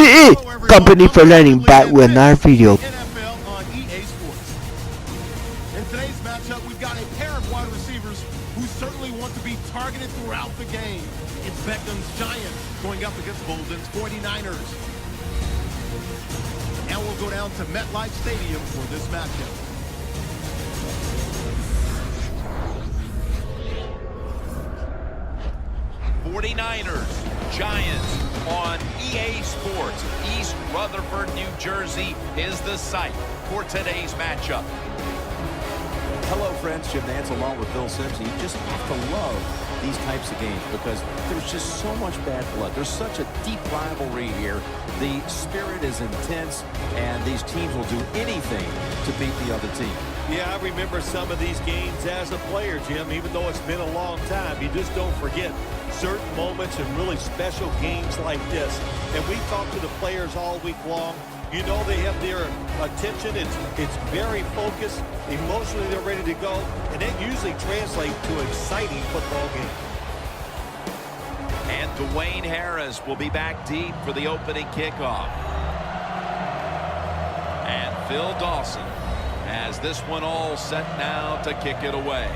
Hello everyone, Company for learning back and with another this is video. the NFL on EA Sports. In today's matchup, we've got a pair of wide receivers who certainly want to be targeted throughout the game. It's Beckham's Giants going up against Bolden's 49ers. And we'll go down to MetLife Stadium for this matchup. Giants on EA Sports. East Rutherford, New Jersey is the site for today's matchup. Hello, friends. Jim Nance along with Bill Simpson. You just have to love these types of games because there's just so much bad blood. There's such a deep rivalry here. The spirit is intense, and these teams will do anything to beat the other team. Yeah, I remember some of these games as a player, Jim. Even though it's been a long time, you just don't forget certain moments and really special games like this. And we talk to the players all week long. You know they have their attention. It's very focused. Emotionally, they're ready to go. And that usually translates to an exciting football game. And Dwayne Harris will be back deep for the opening kickoff. And Phil Dawson has this one all set now to kick it away.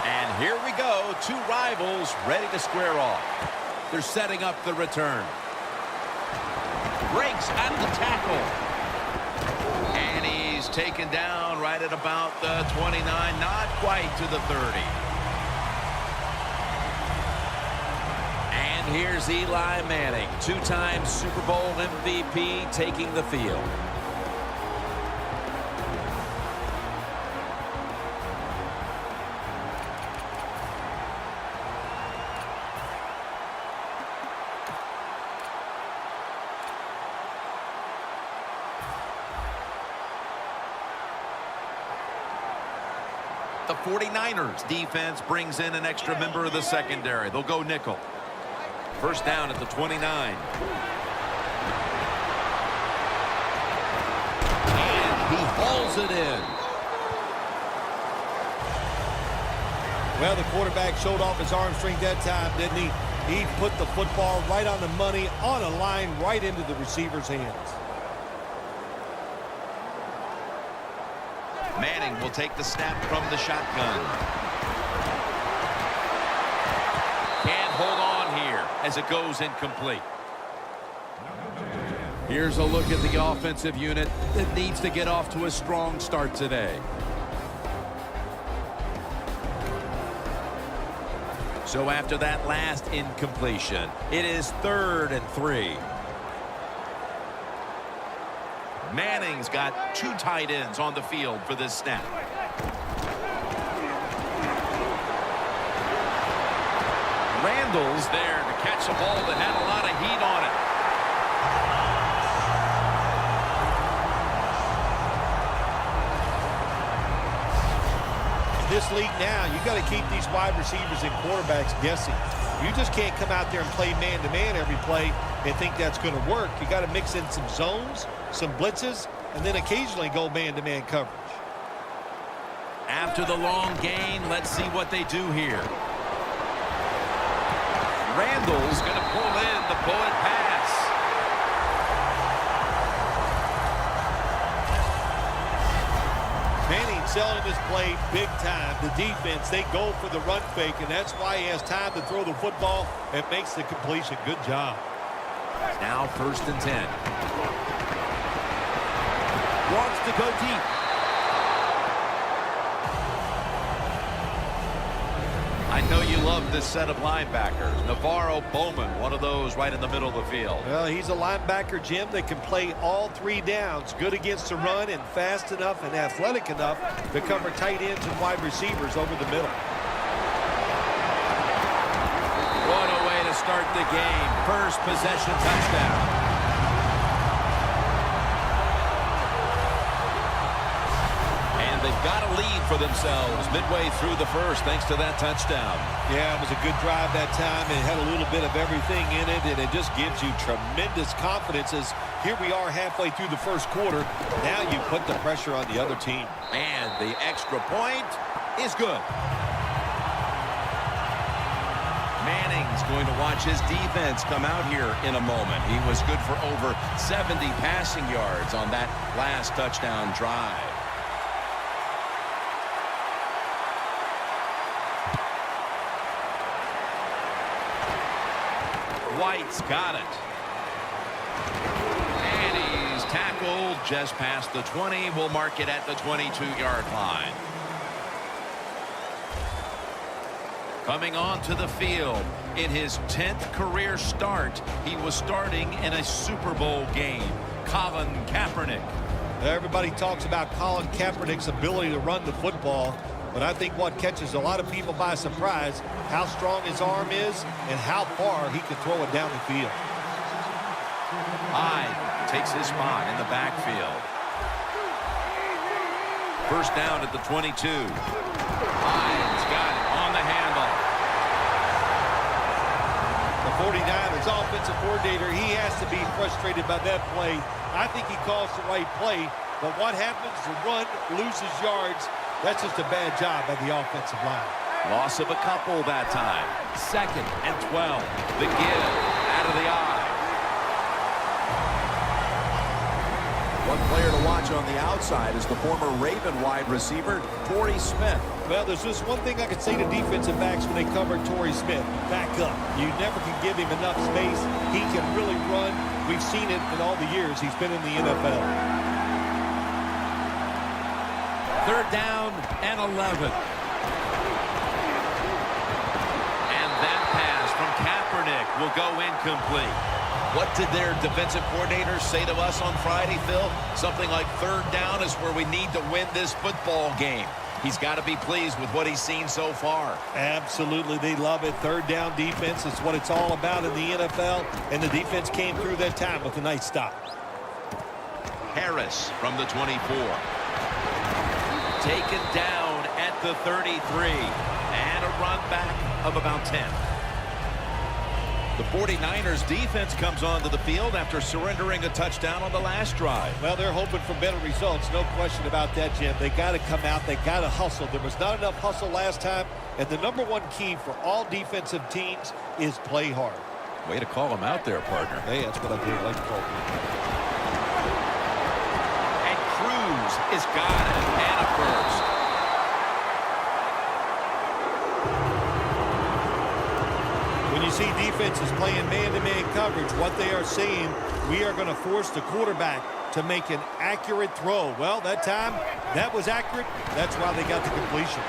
And here we go, two rivals ready to square off. They're setting up the return. Breaks at the tackle. And he's taken down right at about the 29, not quite to the 30. And here's Eli Manning, two-time Super Bowl MVP, taking the field. The 49ers defense brings in an extra member of the secondary. They'll go nickel. First down at the 29. And he hauls it in. Well, the quarterback showed off his arm strength that time, didn't he? He put the football right on the money, on a line, right into the receiver's hands. Manning will take the snap from the shotgun. Can't hold on here as it goes incomplete. Here's a look at the offensive unit that needs to get off to a strong start today. So after that last incompletion, it is 3rd and 3. Manning's got two tight ends on the field for this snap. Randall's there to catch a ball that had a lot of heat on it. In this league now, you got to keep these wide receivers and quarterbacks guessing. You just can't come out there and play man-to-man every play and think that's going to work. You got to mix in some zones, some blitzes, and then occasionally go man-to-man coverage. After the long gain, let's see what they do here. Randall's going to pull in the bullet pass. Manning selling this play big time. The defense, they go for the run fake, and that's why he has time to throw the football and makes the completion. Good job. Now 1st and 10. Wants to go deep. I know you love this set of linebackers. Navarro Bowman, one of those right in the middle of the field. Well, he's a linebacker, Jim, that can play all 3 downs. Good against the run and fast enough and athletic enough to cover tight ends and wide receivers over the middle. What a way to start the game. First possession touchdown. They've got a lead for themselves midway through the first thanks to that touchdown. Yeah, it was a good drive that time. It had a little bit of everything in it, and it just gives you tremendous confidence as here we are halfway through the first quarter. Now you put the pressure on the other team. And the extra point is good. Manning's going to watch his defense come out here in a moment. He was good for over 70 passing yards on that last touchdown drive. White's got it. And he's tackled just past the 20. We'll mark it at the 22-yard line. Coming onto the field in his 10th career start, he was starting in a Super Bowl game. Colin Kaepernick. Everybody talks about Colin Kaepernick's ability to run the football, but I think what catches a lot of people by surprise, how strong his arm is and how far he can throw it down the field. Hyde takes his spot in the backfield. First down at the 22. Hyde's got it on the handle. The 49ers offensive coordinator, he has to be frustrated by that play. I think he calls the right play, but what happens? The run loses yards. That's just a bad job by the offensive line. Loss of a couple that time. 2nd and 12. The give out of the eye. One player to watch on the outside is the former Raven wide receiver, Torrey Smith. Well, there's just one thing I can say to defensive backs when they cover Torrey Smith. Back up. You never can give him enough space. He can really run. We've seen it in all the years he's been in the NFL. 3rd down and 11. And that pass from Kaepernick will go incomplete. What did their defensive coordinators say to us on Friday, Phil? Something like 3rd down is where we need to win this football game. He's got to be pleased with what he's seen so far. Absolutely. They love it. 3rd down defense is what it's all about in the NFL, and the defense came through that time with a nice stop. Harris from the 24. Taken down at the 33. And a run back of about 10. The 49ers defense comes onto the field after surrendering a touchdown on the last drive. Well, they're hoping for better results. No question about that, Jim. They got to come out. They got to hustle. There was not enough hustle last time. And the #1 key for all defensive teams is play hard. Way to call him out there, partner. Hey, that's what I do. I like to call people. And Cruz is got it. And a first. When you see defenses playing man-to-man coverage, what they are saying, we are going to force the quarterback to make an accurate throw. Well, that time, that was accurate. That's why they got the completion.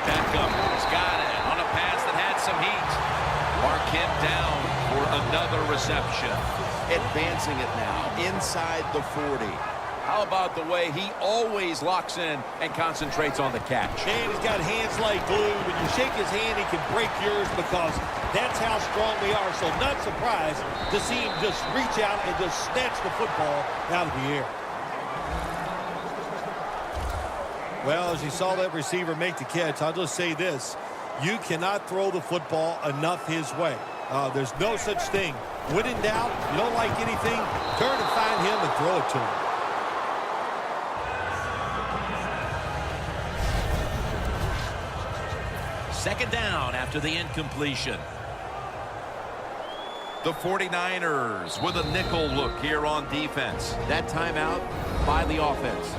Beckham has got it on a pass that had some heat. Mark him down for another reception. Advancing it now inside the 40. How about the way he always locks in and concentrates on the catch? And he's got hands like glue. When you shake his hand, he can break yours because that's how strong they are. So not surprised to see him just reach out and just snatch the football out of the air. Well, as you saw that receiver make the catch, I'll just say this. You cannot throw the football enough his way. There's no such thing. When in doubt, you don't like anything, turn and find him and throw it to him. Second down after the incompletion. The 49ers with a nickel look here on defense. That timeout by the offense.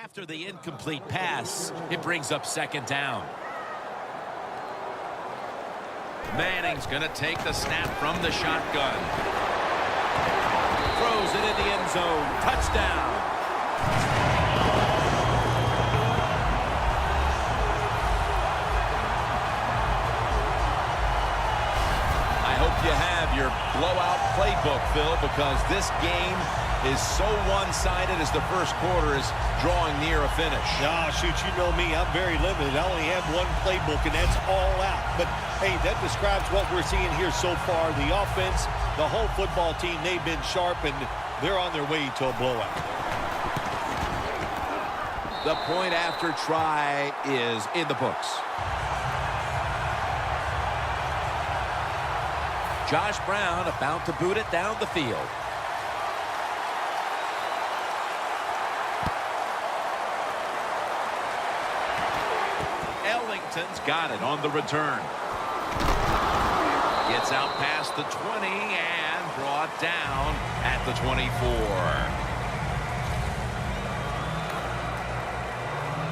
After the incomplete pass, it brings up 2nd down. Manning's going to take the snap from the shotgun. Throws it in the end zone. Touchdown. I hope you have your blowout playbook, Phil, because this game is so one-sided as the first quarter is drawing near a finish. Ah, shoot, you know me. I'm very limited. I only have one playbook, and that's all out. But, hey, that describes what we're seeing here so far. The offense, the whole football team, they've been sharp, and they're on their way to a blowout. The point after try is in the books. Josh Brown about to boot it down the field. Ellington's got it on the return. Gets out past the 20 and brought down at the 24.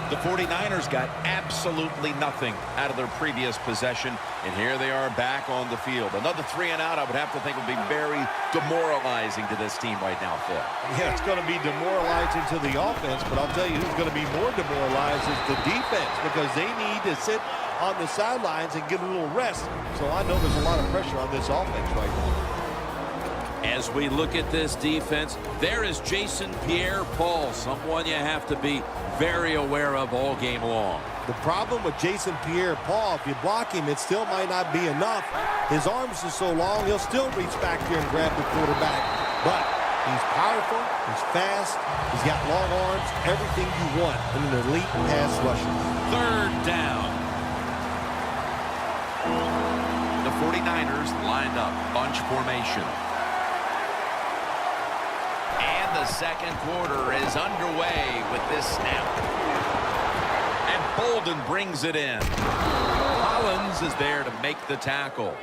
The 49ers got absolutely nothing out of their previous possession, and here they are back on the field. Another 3 and out, I would have to think, would be very demoralizing to this team right now, Phil. Yeah, it's going to be demoralizing to the offense, but I'll tell you who's going to be more demoralized is the defense, because they need to sit on the sidelines and get a little rest. So I know there's a lot of pressure on this offense right now. As we look at this defense, there is Jason Pierre-Paul, someone you have to be very aware of all game long. The problem with Jason Pierre-Paul, if you block him, it still might not be enough. His arms are so long, he'll still reach back there and grab the quarterback. But he's powerful, he's fast, he's got long arms, everything you want in an elite pass rusher. Third down. The 49ers lined up, bunch formation. The second quarter is underway with this snap. And Bolden brings it in. Collins is there to make the tackle.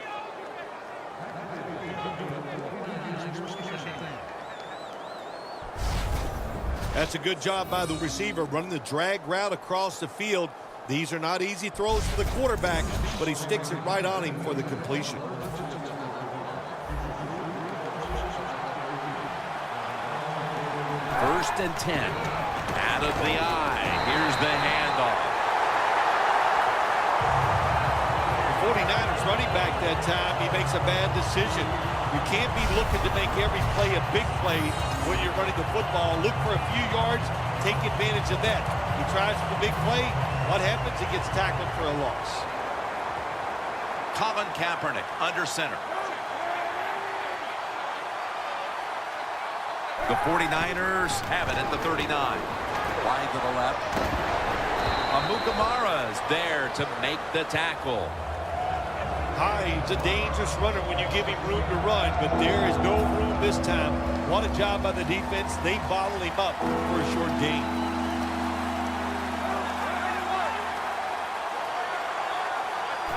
That's a good job by the receiver running the drag route across the field. These are not easy throws for the quarterback, but he sticks it right on him for the completion. First and 10. Out of the eye. Here's the handoff. The 49ers running back that time, he makes a bad decision. You can't be looking to make every play a big play when you're running the football. Look for a few yards, take advantage of that. He tries for the big play. What happens? He gets tackled for a loss. Colin Kaepernick under center. The 49ers have it at the 39. Wide to the left. Amukamara is there to make the tackle. He's a dangerous runner when you give him room to run, but there is no room this time. What a job by the defense. They bottled him up for a short gain.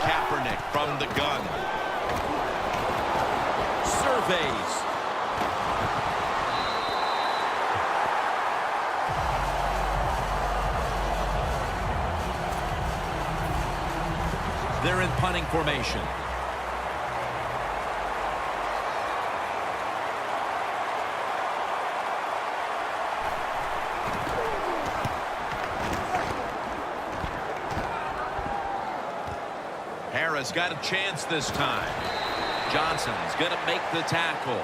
Kaepernick from the gun. Surveys. They're in punting formation. Harris got a chance this time. Johnson's going to make the tackle.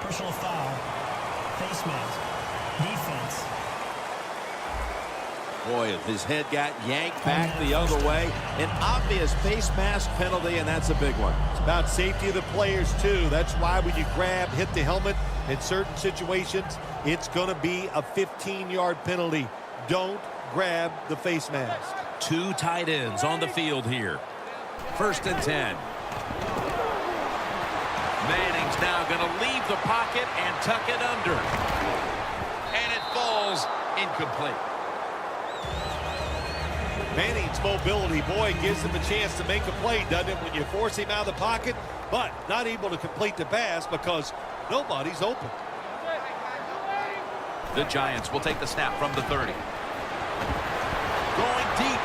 Personal foul. Face mask. Defense. Boy, if his head got yanked back the other way, an obvious face mask penalty, and that's a big one. It's about safety of the players, too. That's why when you grab, hit the helmet in certain situations, it's going to be a 15-yard penalty. Don't grab the face mask. Two tight ends on the field here. First and 10. Manning's now going to leave the pocket and tuck it under. And it falls incomplete. Manning's mobility, boy, gives him a chance to make a play, doesn't it, when you force him out of the pocket, but not able to complete the pass because nobody's open. The Giants will take the snap from the 30. Going deep.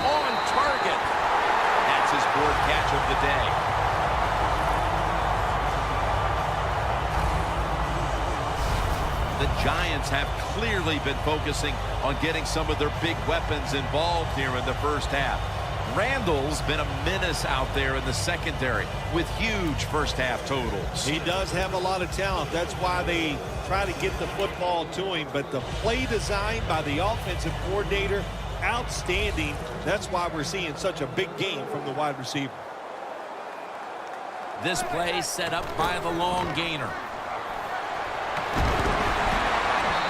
On target. That's his fourth catch of the day. The Giants have clearly been focusing on getting some of their big weapons involved here in the first half. Randall's been a menace out there in the secondary with huge first half totals. He does have a lot of talent. That's why they try to get the football to him. But the play design by the offensive coordinator, outstanding. That's why we're seeing such a big game from the wide receiver. This play set up by the long gainer.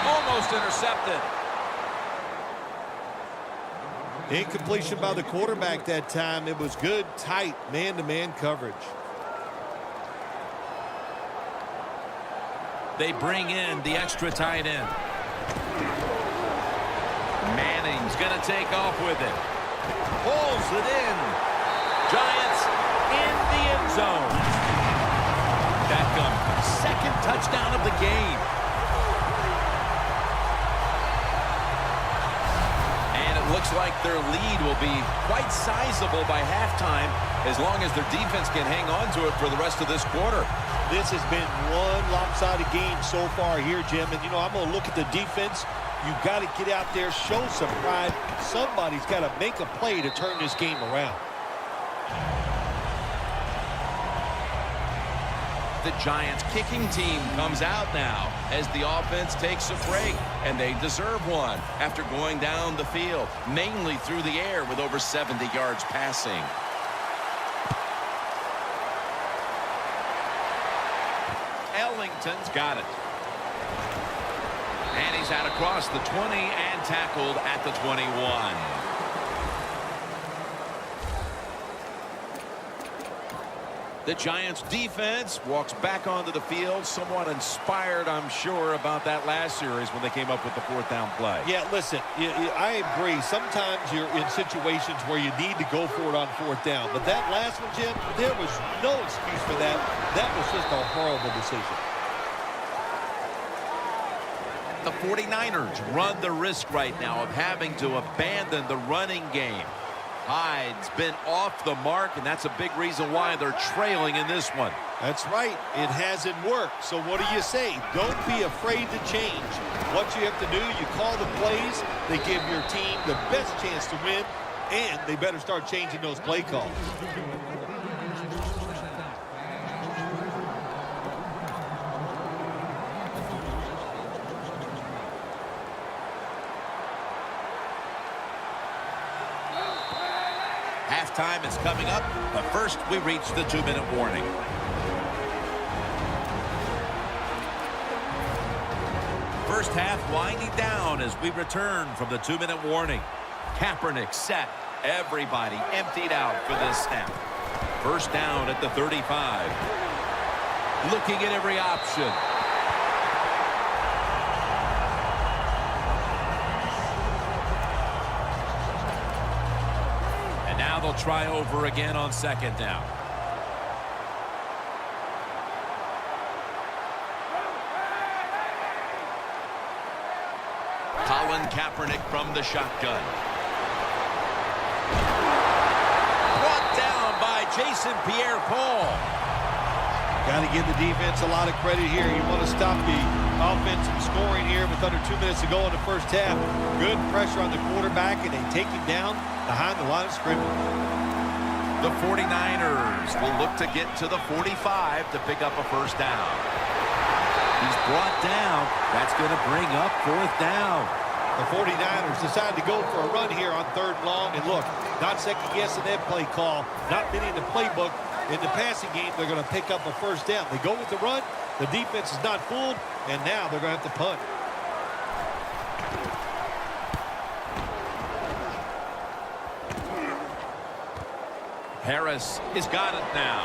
Almost intercepted. Incompletion by the quarterback that time. It was good, tight, man-to-man coverage. They bring in the extra tight end. Manning's going to take off with it. Pulls it in. Giants in the end zone. Beckham, second touchdown of the game. And it looks like their lead will be quite sizable by halftime as long as their defense can hang on to it for the rest of this quarter. This has been one lopsided game so far here, Jim. And, you know, I'm going to look at the defense. You've got to get out there, show some pride. Somebody's got to make a play to turn this game around. The Giants kicking team comes out now as the offense takes a break, and they deserve one after going down the field, mainly through the air with over 70 yards passing. Ellington's got it. And he's out across the 20 and tackled at the 21. The Giants defense walks back onto the field, somewhat inspired, I'm sure, about that last series when they came up with the fourth down play. Yeah, listen, I agree. Sometimes you're in situations where you need to go for it on fourth down. But that last one, Jim, there was no excuse for that. That was just a horrible decision. The 49ers run the risk right now of having to abandon the running game. Hyde's been off the mark, and that's a big reason why they're trailing in this one. That's right. It hasn't worked. So what do you say? Don't be afraid to change. What you have to do, you call the plays. They give your team the best chance to win, and they better start changing those play calls. Halftime is coming up, but first we reach the 2-minute warning. First half winding down as we return from the 2-minute warning. Kaepernick set. Everybody emptied out for this snap. First down at the 35. Looking at every option. They'll try over again on second down. Colin Kaepernick from the shotgun. Brought down by Jason Pierre-Paul. Got to give the defense a lot of credit here. You want to stop the offense from scoring here with under 2 minutes to go in the first half. Good pressure on the quarterback, and they take him down behind the line of scrimmage. The 49ers will look to get to the 45 to pick up a first down. He's brought down. That's going to bring up fourth down. The 49ers decide to go for a run here on third and long. And look, not second-guessing that play call. Not many in the playbook. In the passing game, they're going to pick up a first down. They go with the run. The defense is not fooled. And now they're going to have to punt. Harris has got it now.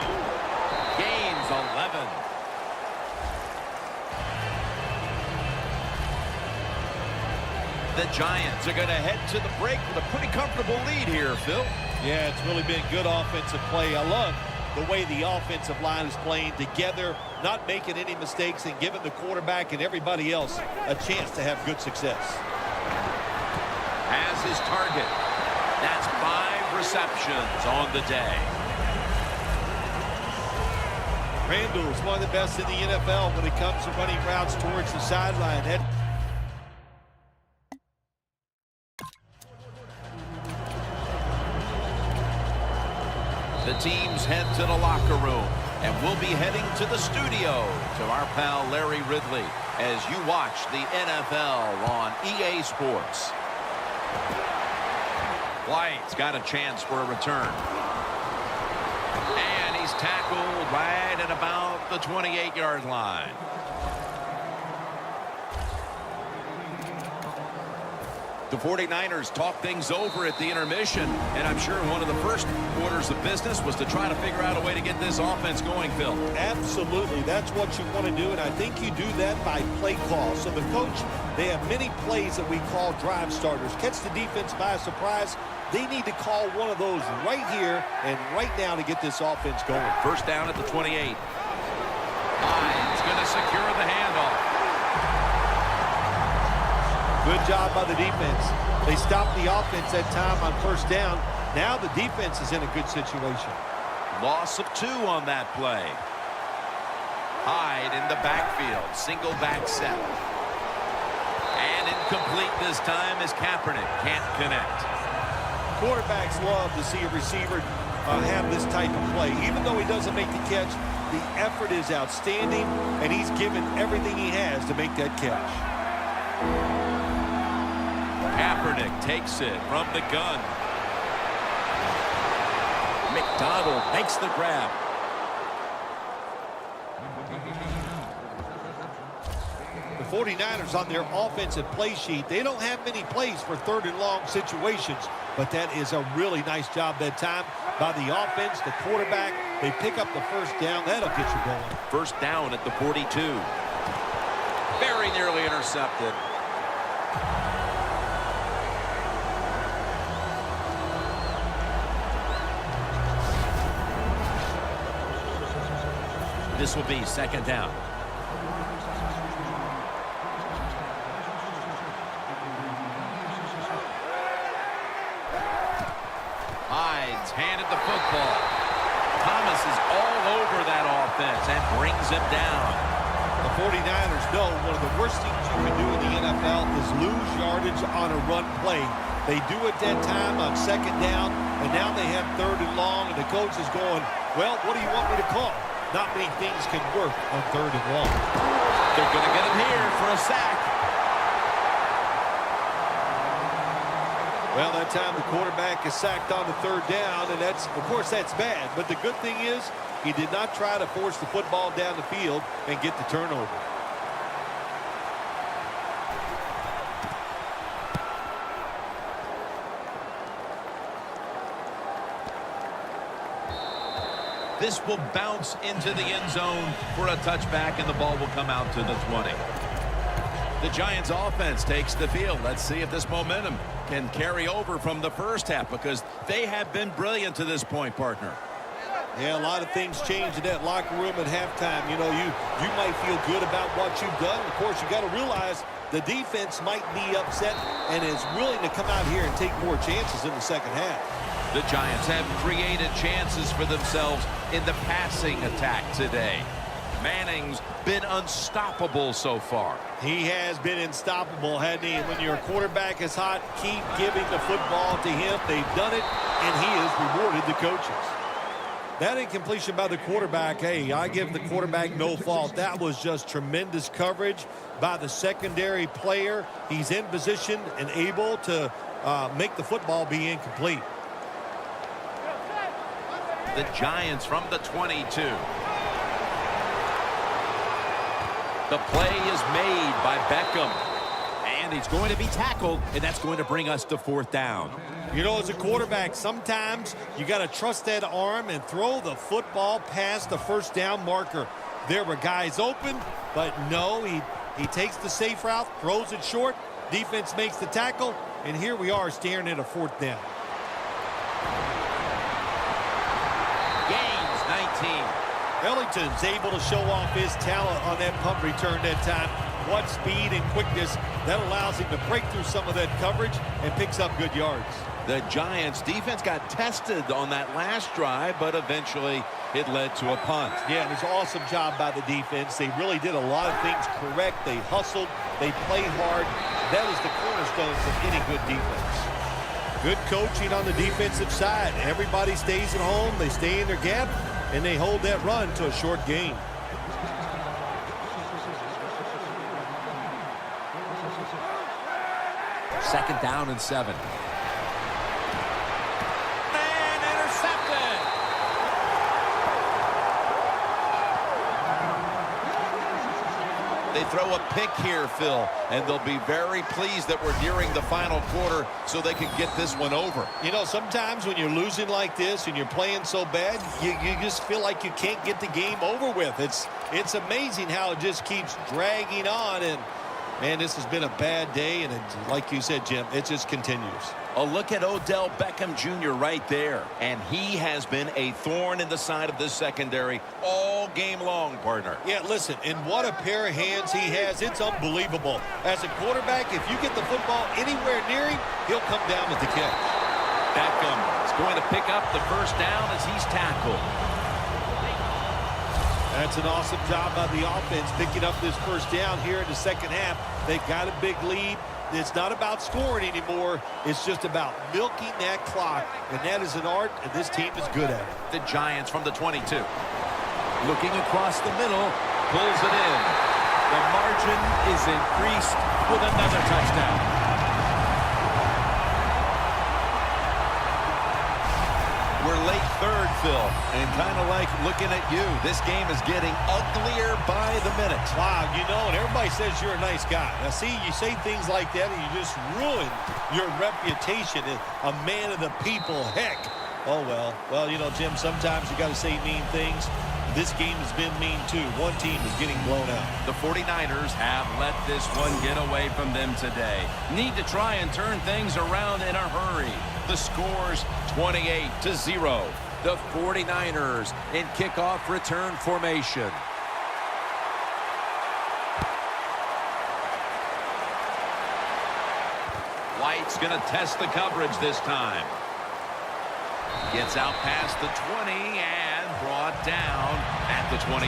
Gains 11. The Giants are going to head to the break with a pretty comfortable lead here, Phil. Yeah, it's really been good offensive play. I love the way the offensive line is playing together, not making any mistakes, and giving the quarterback and everybody else a chance to have good success. As his target. That's 5 receptions on the day. Randall is one of the best in the NFL when it comes to running routes towards the sideline. The teams head to the locker room, and we'll be heading to the studio to our pal Larry Ridley as you watch the NFL on EA Sports. White's got a chance for a return. And he's He's tackled right at about the 28-yard line. The 49ers talk things over at the intermission, and I'm sure one of the first orders of business was to try to figure out a way to get this offense going, Phil. Absolutely. That's what you want to do, and I think you do that by play call. So the coach, they have many plays that we call drive starters. Catch the defense by surprise. They need to call one of those right here and right now to get this offense going. First down at the 28. Hines going to secure the handoff. Good job by the defense. They stopped the offense that time on first down. Now the defense is in a good situation. Loss of 2 on that play. Hyde in the backfield. Single back set. And incomplete this time as Kaepernick can't connect. Quarterbacks love to see a receiver have this type of play. Even though he doesn't make the catch, the effort is outstanding, and he's given everything he has to make that catch. Kaepernick takes it from the gun. McDonald makes the grab. The 49ers on their offensive play sheet, they don't have many plays for third and long situations, but that is a really nice job that time by the offense, the quarterback. They pick up the first down. That'll get you going. First down at the 42. Very nearly intercepted. This will be second down. Hyde's handed the football. Thomas is all over that offense and brings him down. The 49ers know one of the worst things you can do in the NFL is lose yardage on a run play. They do it that time on second down, and now they have third and long, and the coach is going, well, what do you want me to call? Not many things can work on third and long. They're going to get him here for a sack. Well, that time the quarterback is sacked on the third down, and that's, of course, that's bad. But the good thing is he did not try to force the football down the field and get the turnover. This will bounce into the end zone for a touchback, and the ball will come out to the 20. The Giants offense takes the field. Let's see if this momentum can carry over from the first half, because they have been brilliant to this point, partner. Yeah, a lot of things change in that locker room at halftime. You know, you might feel good about what you've done. Of course, you got to realize the defense might be upset and is willing to come out here and take more chances in the second half. The Giants have created chances for themselves in the passing attack today. Manning's been unstoppable so far. He has been unstoppable, hasn't he? And when your quarterback is hot, keep giving the football to him. They've done it, and he has rewarded the coaches. That incompletion by the quarterback, hey, I give the quarterback no fault. That was just tremendous coverage by the secondary player. He's in position and able to make the football be incomplete. The Giants from the 22. The play is made by Beckham. And he's going to be tackled, and that's going to bring us to fourth down. You know, as a quarterback, sometimes you got to trust that arm and throw the football past the first down marker. There were guys open, but no, he takes the safe route, throws it short, defense makes the tackle, and here we are staring at a fourth down. Gains 19. Ellington's able to show off his talent on that punt return that time. What speed and quickness that allows him to break through some of that coverage and picks up good yards. The Giants defense got tested on that last drive, but eventually it led to a punt. Yeah, it was an awesome job by the defense. They really did a lot of things correct. They hustled. They played hard. That is the cornerstones of any good defense. Good coaching on the defensive side. Everybody stays at home. They stay in their gap, and they hold that run to a short gain. Second down and 7. And intercepted. They throw a pick here, Phil, and they'll be very pleased that we're nearing the final quarter so they can get this one over. You know, sometimes when you're losing like this and you're playing so bad, you just feel like you can't get the game over with. It's amazing how it just keeps dragging on, and man, this has been a bad day, and like you said, Jim, it just continues. A look at Odell Beckham Jr. right there, and he has been a thorn in the side of this secondary all game long, partner. Yeah, listen, and what a pair of hands he has. It's unbelievable. As a quarterback, if you get the football anywhere near him, he'll come down with the catch. Beckham is going to pick up the first down as he's tackled. That's an awesome job by the offense picking up this first down here in the second half. They've got a big lead. It's not about scoring anymore. It's just about milking that clock, and that is an art, and this team is good at it. The Giants from the 22. Looking across the middle, pulls it in. The margin is increased with another touchdown. We're late third, Phil, and kind of like looking at you. This game is getting uglier by the minute. Wow, you know, and everybody says you're a nice guy. Now, see, you say things like that, and you just ruin your reputation as a man of the people. Heck. Oh, well. Well, you know, Jim, sometimes you got to say mean things. This game has been mean, too. One team is getting blown out. The 49ers have let this one get away from them today. Need to try and turn things around in a hurry. The score's 28-0. The 49ers in kickoff return formation. White's going to test the coverage this time. Gets out past the 20 and brought down at the 24.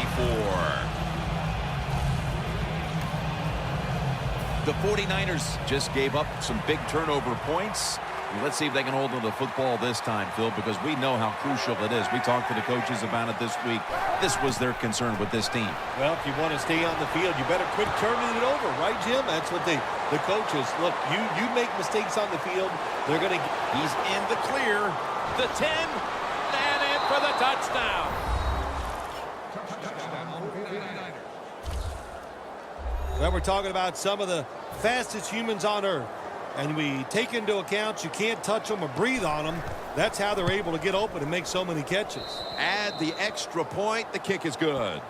The 49ers just gave up some big turnover points. Let's see if they can hold on to the football this time, Phil, because we know how crucial it is. We talked to the coaches about it this week. This was their concern with this team. Well, if you want to stay on the field, you better quit turning it over, right, Jim? That's what the coaches, look, you make mistakes on the field, they're going to... He's in the clear. The 10, and in for the touchdown. Well, we're talking about some of the fastest humans on earth. And we take into account you can't touch them or breathe on them. That's how they're able to get open and make so many catches. Add the extra point. The kick is good.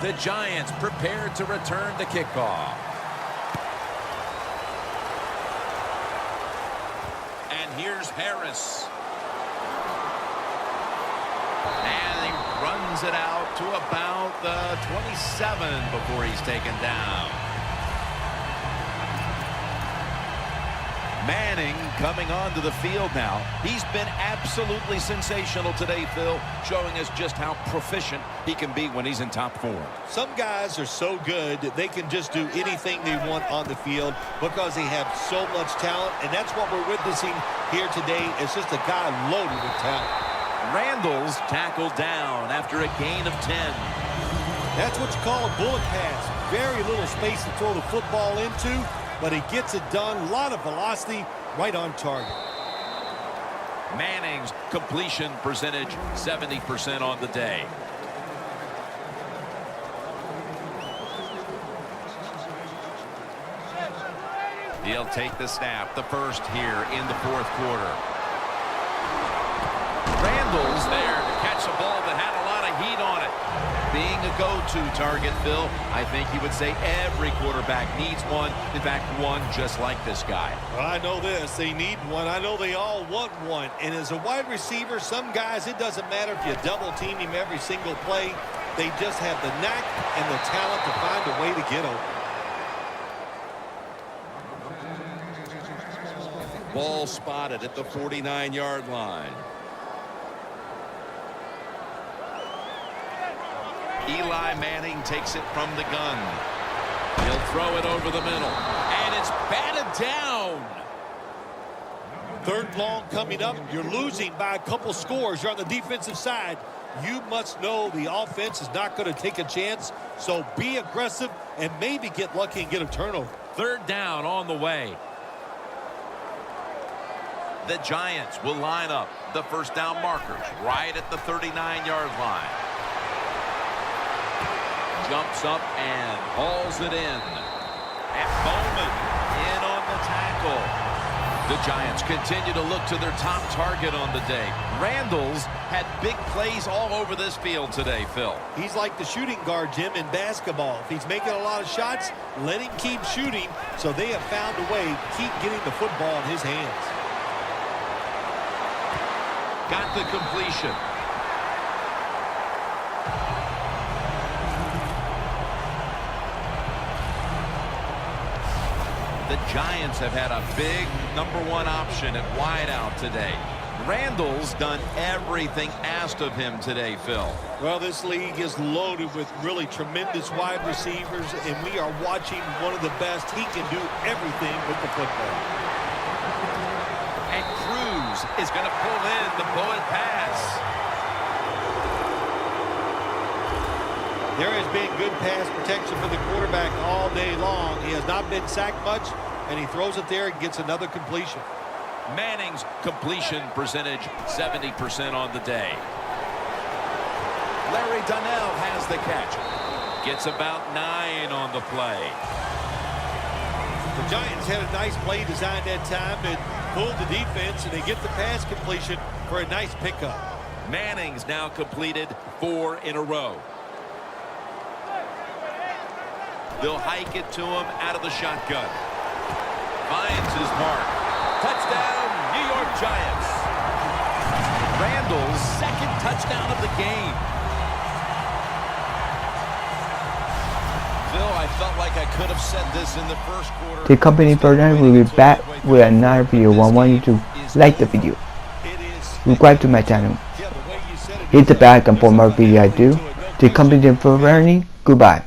The Giants prepared to return the kickoff. And here's Harris. And he runs it out to about the 27 before he's taken down. Manning coming onto the field now. He's been absolutely sensational today, Phil, showing us just how proficient he can be when he's in top form. Some guys are so good that they can just do anything they want on the field because they have so much talent, and that's what we're witnessing here today. It's just a guy loaded with talent. Randall's tackled down after a gain of 10. That's what you call a bullet pass. Very little space to throw the football into, but he gets it done. A lot of velocity, right on target. Manning's completion percentage 70% on the day. He'll take the snap, the first here in the fourth quarter. Randall's there to catch a ball that had a lot of heat on it. Being a go-to target, Phil, I think you would say every quarterback needs one. In fact, one just like this guy. Well, I know this. They need one. I know they all want one. And as a wide receiver, some guys, it doesn't matter if you double team him every single play. They just have the knack and the talent to find a way to get open. Ball spotted at the 49-yard line. Eli Manning takes it from the gun. He'll throw it over the middle. And it's batted down. Third long coming up. You're losing by a couple scores. You're on the defensive side. You must know the offense is not going to take a chance. So be aggressive and maybe get lucky and get a turnover. Third down on the way. The Giants will line up the first down markers right at the 39-yard line. Jumps up and hauls it in. And Bowman in on the tackle. The Giants continue to look to their top target on the day. Randall's had big plays all over this field today, Phil. He's like the shooting guard, Jim, in basketball. If he's making a lot of shots, let him keep shooting. So they have found a way to keep getting the football in his hands. Got the completion. The Giants have had a big #1 option at wideout today. Randall's done everything asked of him today, Phil. Well, this league is loaded with really tremendous wide receivers, and we are watching one of the best. He can do everything with the football. And Cruz is going to pull in the bullet pass. There has been good pass protection for the quarterback all day long. He has not been sacked much, and he throws it there and gets another completion. Manning's completion percentage 70% on the day. Larry Donnell has the catch. Gets about 9 on the play. The Giants had a nice play design that time and pulled the defense, and they get the pass completion for a nice pickup. Manning's now completed 4 in a row. They'll hike it to him out of the shotgun. Finds his mark. Touchdown, New York Giants. Randall's second touchdown of the game. Phil, I felt like I could have said this in the first quarter. The company program will be back with another video. I want you to like the video, subscribe to my channel, hit the bell icon for more videos I do. The company program, goodbye.